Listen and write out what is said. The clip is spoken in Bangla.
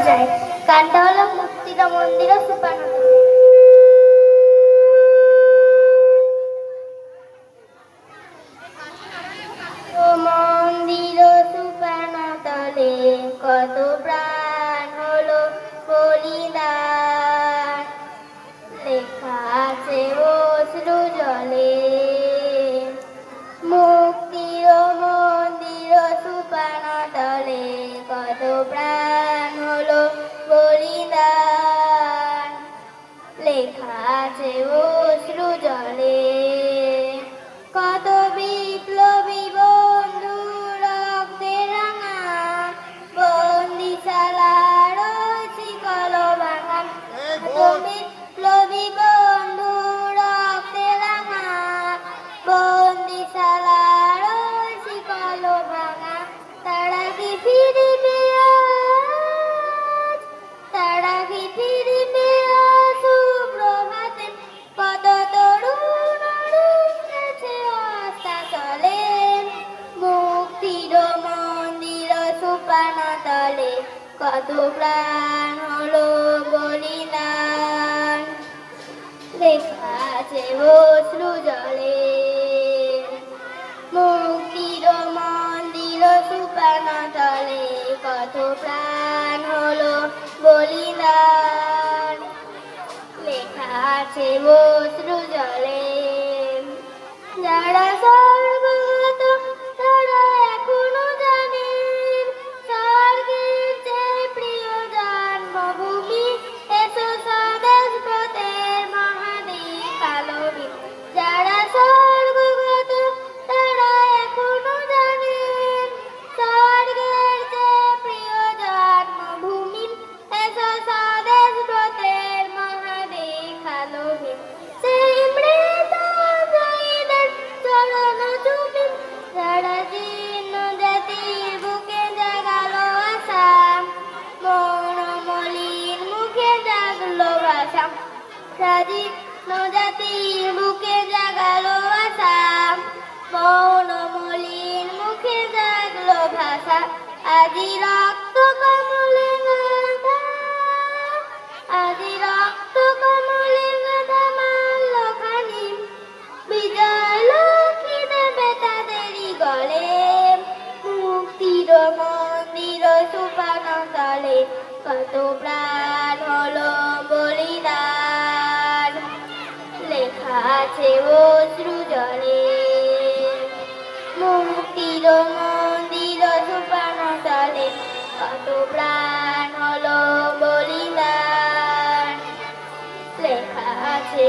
যায়। গানটা হলো মুক্তির মন্দির সুপানতলে। মন্দির সুপানতলে কত প্রাণ হলো বলিদান, লেখা আছে অশ্রু জলে। মুক্তির মন্দির সুপানতলে কত প্রাণ হলো বলিদান, লেখা আছে অশ্রু জলে। কত বিপ্লবী বন্ধু রক্তে রাঙা, বন্দিশালার শিকল ভাঙা। কত বিপ্লবী বন্ধু রক্তে রাঙা, বন্দিশালার শিকল ভাঙা। তারা কি ফিরিবে আজ? তারা কি ফিরিবে আজ সুপ্রভাতে? কত তরুণ গেছে অস্তাচলে। মুক্তির মন্দির সুপানতলে কত প্রাণ হলো বলিদান, লেখা আছে অশ্রু জলে। মুক্তির মন্দির সুপানতলে কত প্রাণ হলো বলিদান, লেখা আছে অশ্রু জলে। যারা স্বর্গগত তারা এখনো জানেন, স্বর্গের চেয়ে প্রিয় জন্মভূমি, এসো স্বদেশ ব্রতের মহাদীপ আলোকে। যারা স্বর্গগত তারা এখনো জানেন, স্বর্গের চেয়ে প্রিয় জন্মভূমি, এসো স্বদেশ ব্রতের মহাদীপ আলোকে। সেই মৃত শহীদের চরণ চুমে যারা জীর্ণ জাতির বুকে জাগালো আশা, মন মলিন মুখে জাগলো ভাষা। জীর্ণ জাতির বুকে জাগালো আশা, মন মলিন মুখে জাগলো ভাষা। আজি রক্ত কমলে গাঁথা, আজি রক্ত কমলে গাঁথা মাল্যখানি, বিজয় লক্ষ্মী দেবে তাদেরই গলে। মুক্তির মন্দির সুপানতলে কত প্রাণ হলো বলিদান, লেখা আছে অশ্রু জলে। মুক্তির মন্দির সুপানতলে কত প্রাণ হলো বলিদান, লেখা আছে